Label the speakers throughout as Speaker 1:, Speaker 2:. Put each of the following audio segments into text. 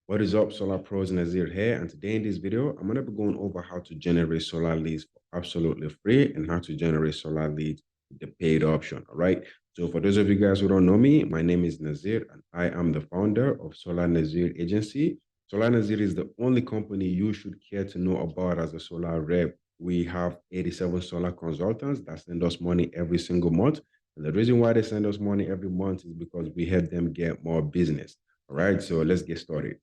Speaker 1: What is up, Solar Pros? Nazir here, and today in this video, I'm going to be going over how to generate solar leads for absolutely free and how to generate solar leads with the paid option. All right. So for those of you guys who don't know me, my name is Nazir, and I am the founder of Solar Nazir Agency. Solar Nazir is the only company you should care to know about as a solar rep. We have 87 solar consultants that send us money every single month. And the reason why they send us money every month is because we help them get more business. All right. So let's get started.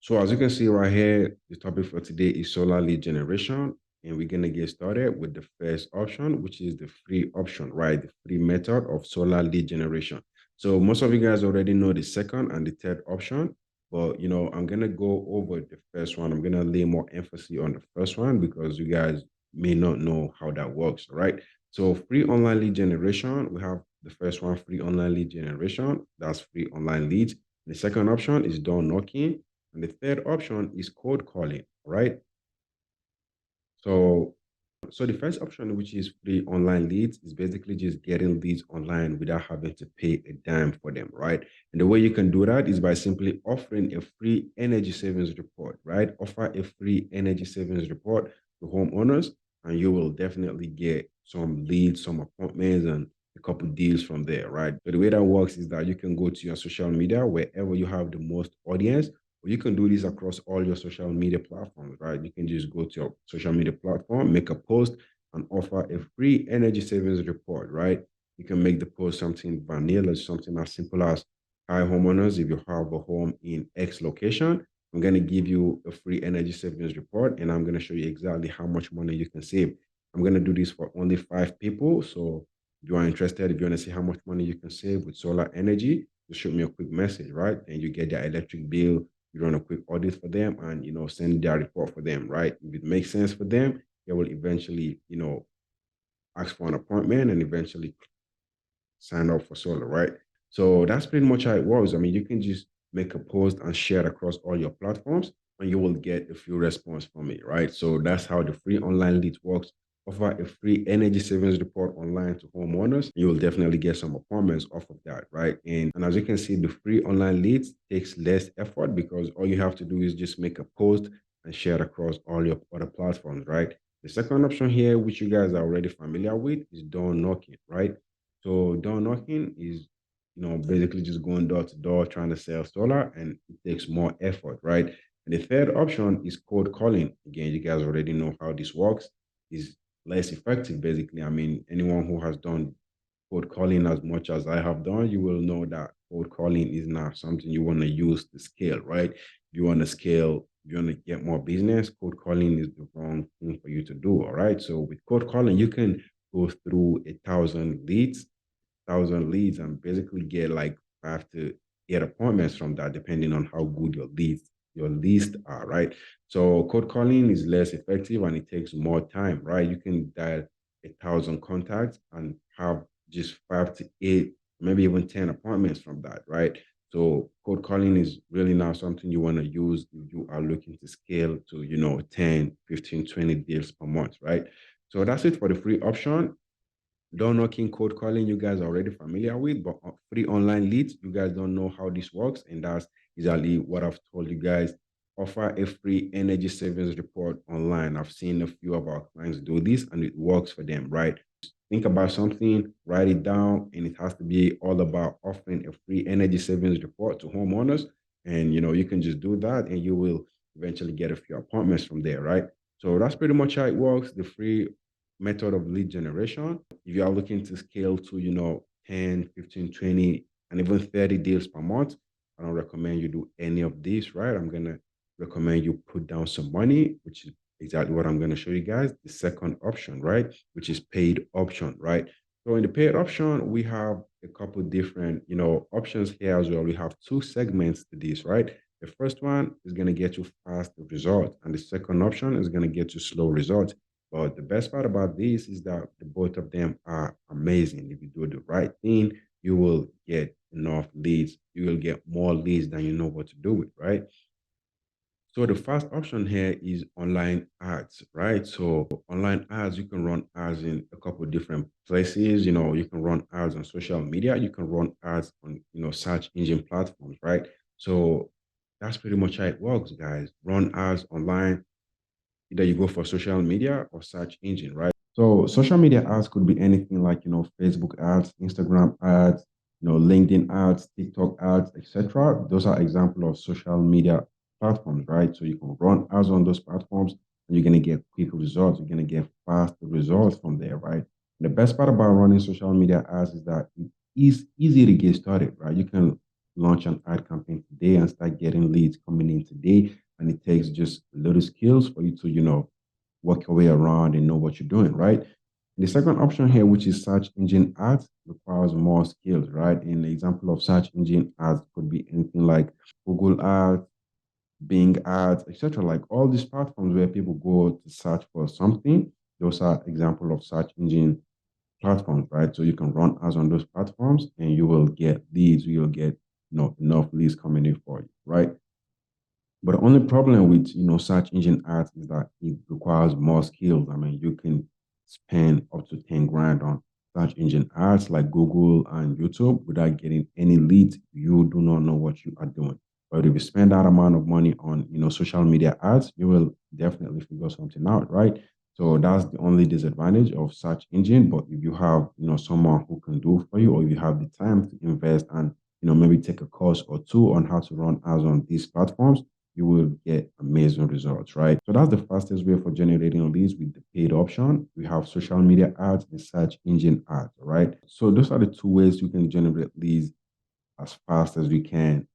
Speaker 1: So as you can see right here, the topic for today is solar lead generation. And we're going to get started with the first option, which is the free option, right? The free method of solar lead generation. So most of you guys already know the second and the third option, but I'm going to go over the first one. I'm going to lay more emphasis on the first one because you guys may not know how that works, all right? So free online lead generation, we have the first one, free online lead generation. That's free online leads. The second option is door knocking. And the third option is cold calling, right? So, so the first option, which is free online leads, is basically just getting leads online without having to pay a dime for them, right? And the way you can do that is by simply offering a free energy savings report, right? Offer a free energy savings report to homeowners, and you will definitely get some leads, some appointments, and a couple deals from there, right? So the way that works is that you can go to your social media wherever you have the most audience, you can do this across all your social media platforms, right? You can just go to your social media platform, make a post, and offer a free energy savings report, right? You can make the post something vanilla, something as simple as, hi, homeowners, if you have a home in X location, I'm going to give you a free energy savings report, and I'm going to show you exactly how much money you can save. I'm going to do this for only 5 people. So if you are interested, if you want to see how much money you can save with solar energy, just shoot me a quick message, right? And you get their electric bill, you run a quick audit for them, and send their report for them, right? If it makes sense for them, they will eventually ask for an appointment and eventually sign up for solar, right? So that's pretty much how it works. I mean, you can just make a post and share it across all your platforms, and you will get a few response from it, right? So that's how the free online leads works. Offer a free energy savings report online to homeowners. You will definitely get some appointments off of that, right? And as you can see, the free online leads takes less effort because all you have to do is just make a post and share it across all your other platforms, right? The second option here, which you guys are already familiar with, is door knocking, right? So door knocking is, basically just going door to door trying to sell solar, and it takes more effort, right? And the third option is cold calling. Again, you guys already know how this works. Is less effective, basically. I mean, anyone who has done cold calling as much as I have done, you will know that cold calling is not something you want to use to scale, right? If you want to scale, if you want to get more business, cold calling is the wrong thing for you to do, all right? So with cold calling, you can go through 1,000 leads and basically get like 5 to 8 appointments from that, depending on how good your leads are, right? So cold calling is less effective and it takes more time, right? You can dial 1,000 contacts and have just 5 to 8, maybe even 10 appointments from that, right? So cold calling is really not something you want to use if you are looking to scale to, 10, 15, 20 deals per month, right? So that's it for the free option. Door knocking, cold calling, you guys are already familiar with, but free online leads, you guys don't know how this works. And that's exactly what I've told you guys. Offer a free energy savings report online. I've seen a few of our clients do this and it works for them, right? Think about something, write it down, and it has to be all about offering a free energy savings report to homeowners. And you can just do that and you will eventually get a few appointments from there, right? So that's pretty much how it works. The free method of lead generation. If you are looking to scale to, 10, 15, 20, and even 30 deals per month, I don't recommend you do any of these, right? I'm going to recommend you put down some money, which is exactly what I'm going to show you guys. The second option, right? Which is paid option, right? So in the paid option, we have a couple different, options here as well. We have two segments to this, right? The first one is going to get you fast results, and the second option is going to get you slow results. But the best part about this is that the both of them are amazing. If you do the right thing, you will get enough leads. You will get more leads than you know what to do with, right? So the first option here is online ads, right? So online ads, you can run ads in a couple of different places. You can run ads on social media, you can run ads on, search engine platforms, right? So that's pretty much how it works, guys. Run ads online. Either you go for social media or search engine, right? So social media ads could be anything like, Facebook ads, Instagram ads, LinkedIn ads, TikTok ads, etc. Those are examples of social media platforms, right? So you can run ads on those platforms and you're going to get quick results. You're going to get fast results from there, right? The best part about running social media ads is that it is easy to get started, right? You can launch an ad campaign today and start getting leads coming in today, and it takes just little skills for you to, work your way around and know what you're doing, right? The second option here, which is search engine ads, requires more skills, right? An example of search engine ads could be anything like Google ads, Bing ads, etc. Like all these platforms where people go to search for something, those are example of search engine platforms, right? So you can run ads on those platforms and you will get leads, you'll get enough leads coming in for you, right? But the only problem with search engine ads is that it requires more skills. I mean, you can spend up to 10 grand on search engine ads like Google and YouTube without getting any leads. You do not know what you are doing. But if you spend that amount of money on social media ads, you will definitely figure something out, right? So that's the only disadvantage of search engine. But if you have someone who can do for you, or if you have the time to invest and maybe take a course or two on how to run ads on these platforms, you will get amazing results, right? So that's the fastest way for generating leads with the paid option. We have social media ads and search engine ads, right? So those are the two ways you can generate leads as fast as we can.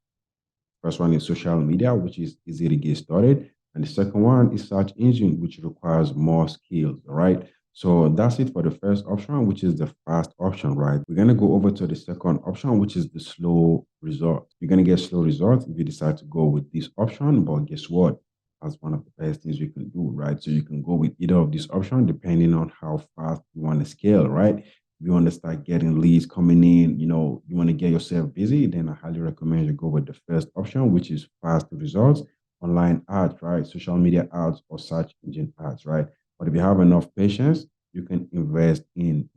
Speaker 1: First one is social media, which is easy to get started. And the second one is search engine, which requires more skills, all right? So that's it for the first option, which is the fast option, right? We're going to go over to the second option, which is the slow result. You're going to get slow results if you decide to go with this option, but guess what? That's one of the best things you can do, right? So you can go with either of these options depending on how fast you want to scale, right? If you want to start getting leads coming in, you want to get yourself busy, then I highly recommend you go with the first option, which is fast results, online ads, right? Social media ads or search engine ads, right? But if you have enough patience, you can invest in,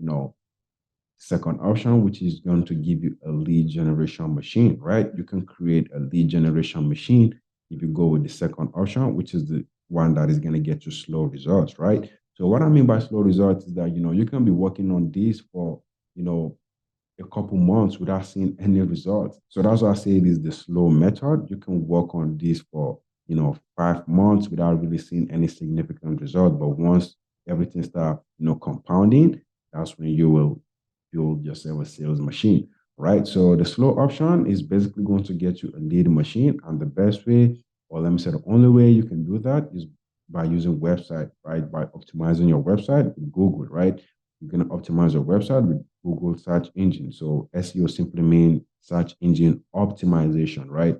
Speaker 1: second option, which is going to give you a lead generation machine, right? You can create a lead generation machine if you go with the second option, which is the one that is going to get you slow results, right? So what I mean by slow results is that, you can be working on this for, a couple months without seeing any results. So that's why I say it is the slow method. You can work on this for, 5 months without really seeing any significant result. But once everything starts, compounding, that's when you will build yourself a sales machine, right? So the slow option is basically going to get you a lead machine. And the best way, or let me say the only way you can do that is by using website, right? By optimizing your website with Google, right? You're going to optimize your website with Google search engine. So SEO simply means search engine optimization, right?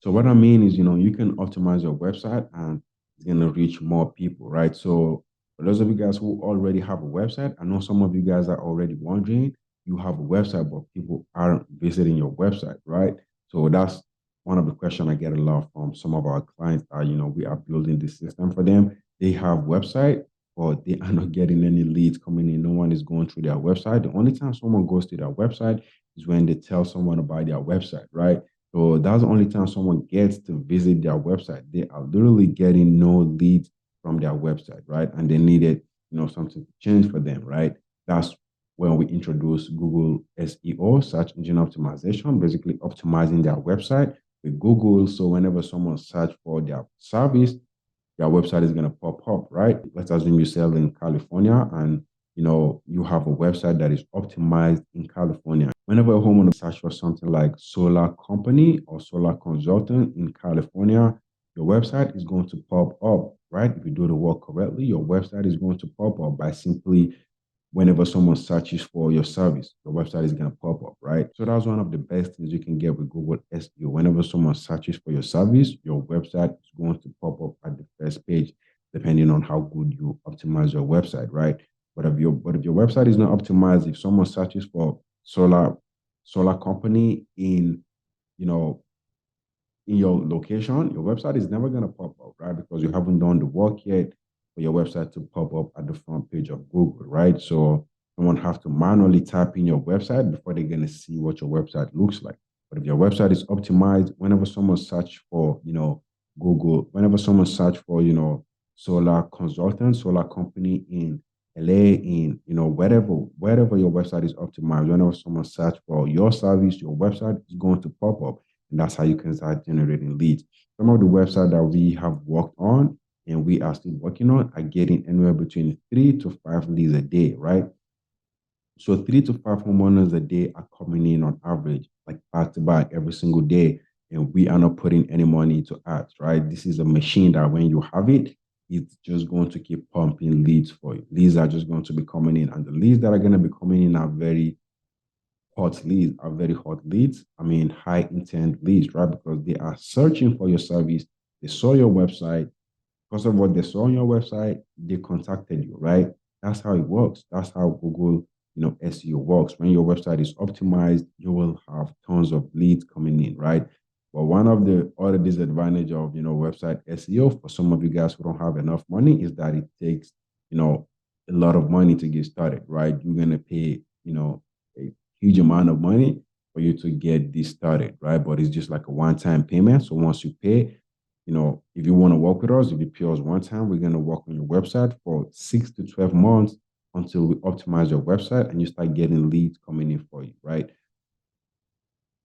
Speaker 1: So what I mean is, you can optimize your website and it's going to reach more people, right? So for those of you guys who already have a website, I know some of you guys are already wondering, you have a website, but people aren't visiting your website, right? So that's one of the questions I get a lot from some of our clients are, we are building this system for them. They have website, but they are not getting any leads coming in. No one is going through their website. The only time someone goes to their website is when they tell someone about their website, right? So that's the only time someone gets to visit their website. They are literally getting no leads from their website, right? And they needed, something to change for them, right? That's when we introduce Google SEO, search engine optimization, basically optimizing their website with Google. So whenever someone search for their service, your website is going to pop up, right? Let's assume you sell in California and you have a website that is optimized in California. Whenever a homeowner search for something like solar company or solar consultant in California, your website is going to pop up, right? If you do the work correctly, your website is going to pop up by simply whenever someone searches for your service, your website is going to pop up, right? So that's one of the best things you can get with Google SEO. Whenever someone searches for your service, your website is going to pop up at the first page, depending on how good you optimize your website, right? But if your website is not optimized, if someone searches for solar company in, you know in your location, your website is never going to pop up, right? Because you haven't done the work yet for your website to pop up at the front page of Google, right? So someone have to manually type in your website before they're going to see what your website looks like. But if your website is optimized, whenever someone search for, Google, whenever someone search for, solar consultant, solar company in LA, in, wherever your website is optimized, whenever someone search for your service, your website is going to pop up. And that's how you can start generating leads. Some of the websites that we have worked on and we are still working on are getting anywhere between 3 to 5 leads a day, right? So 3 to 5 homeowners a day are coming in on average, like back to back every single day. And we are not putting any money into ads, right? This is a machine that when you have it, it's just going to keep pumping leads for you. Leads are just going to be coming in. And the leads that are going to be coming in are very hot leads. I mean, high intent leads, right? Because they are searching for your service. They saw your website. Because of what they saw on your website, they contacted you, right? That's how it works. That's how Google, SEO works. When your website is optimized, you will have tons of leads coming in, right? But one of the other disadvantage of, website SEO for some of you guys who don't have enough money is that it takes, a lot of money to get started, right? You're gonna pay, a huge amount of money for you to get this started, right? But it's just like a one-time payment. So once you pay, if you want to work with us, if you pay us one time, we're going to work on your website for 6 to 12 months until we optimize your website and you start getting leads coming in for you, right?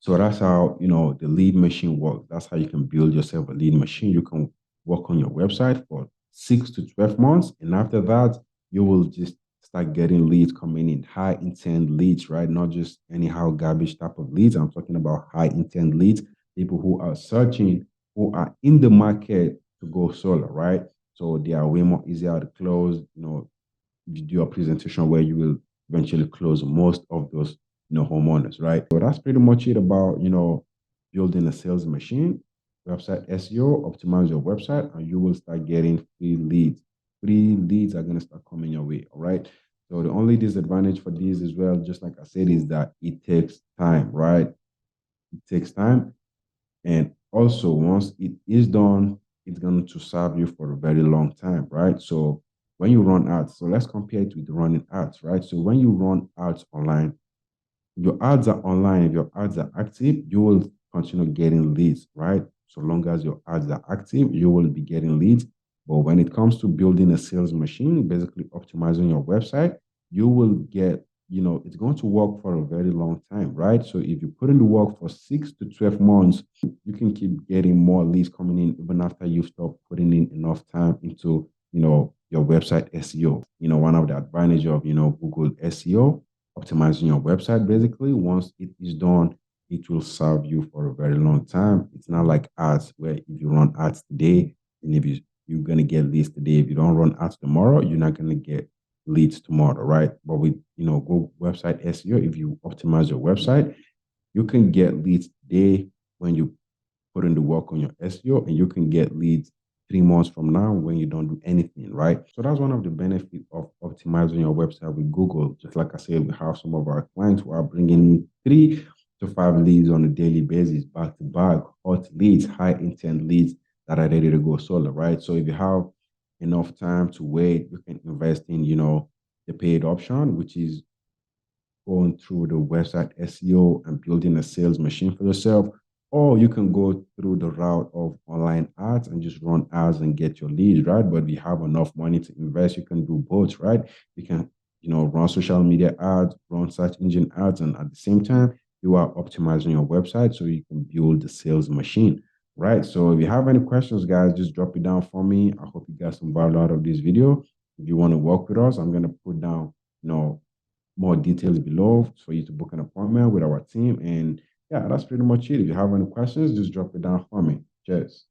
Speaker 1: So that's how, the lead machine works. That's how you can build yourself a lead machine. You can work on your website for 6 to 12 months. And after that, you will just start getting leads coming in, high intent leads, right? Not just anyhow garbage type of leads. I'm talking about high intent leads, people who are searching, who are in the market to go solar, right? So they are way more easier to close. You do a presentation where you will eventually close most of those, homeowners, right? So that's pretty much it about, building a sales machine, website SEO, optimize your website, and you will start getting free leads. Free leads are going to start coming your way, all right? So the only disadvantage for these as well, just like I said, is that it takes time, right? It takes time. And also, once it is done, it's going to serve you for a very long time, right? So when you run ads, so let's compare it with running ads, right? So when you run ads online, your ads are online, if your ads are active, you will continue getting leads, right? So long as your ads are active, you will be getting leads. But when it comes to building a sales machine, basically optimizing your website, you will get, it's going to work for a very long time, right? So if you put in the work for 6 to 12 months, you can keep getting more leads coming in even after you stop putting in enough time into, your website SEO. One of the advantage of, Google SEO, optimizing your website, basically once it is done, it will serve you for a very long time. It's not like ads where if you run ads today and if you're going to get leads today, if you don't run ads tomorrow, you're not going to get leads tomorrow, right? But with, Google website SEO, if you optimize your website, you can get leads today when you put in the work on your SEO, and you can get leads 3 months from now when you don't do anything, right? So that's one of the benefits of optimizing your website with Google. Just like I said, we have some of our clients who are bringing in 3 to 5 leads on a daily basis, back to back, hot leads, high intent leads that are ready to go solar, right? So if you have enough time to wait, you can invest in, the paid option, which is going through the website SEO and building a sales machine for yourself, or you can go through the route of online ads and just run ads and get your leads, right? But if you have enough money to invest, you can do both, right? You can, run social media ads, run search engine ads, and at the same time, you are optimizing your website so you can build the sales machine, right? So if you have any questions, guys, just drop it down for me. I hope you got some value out of this video. If you want to work with us, I'm going to put down, more details below for you to book an appointment with our team. And yeah, that's pretty much it. If you have any questions, just drop it down for me. Cheers.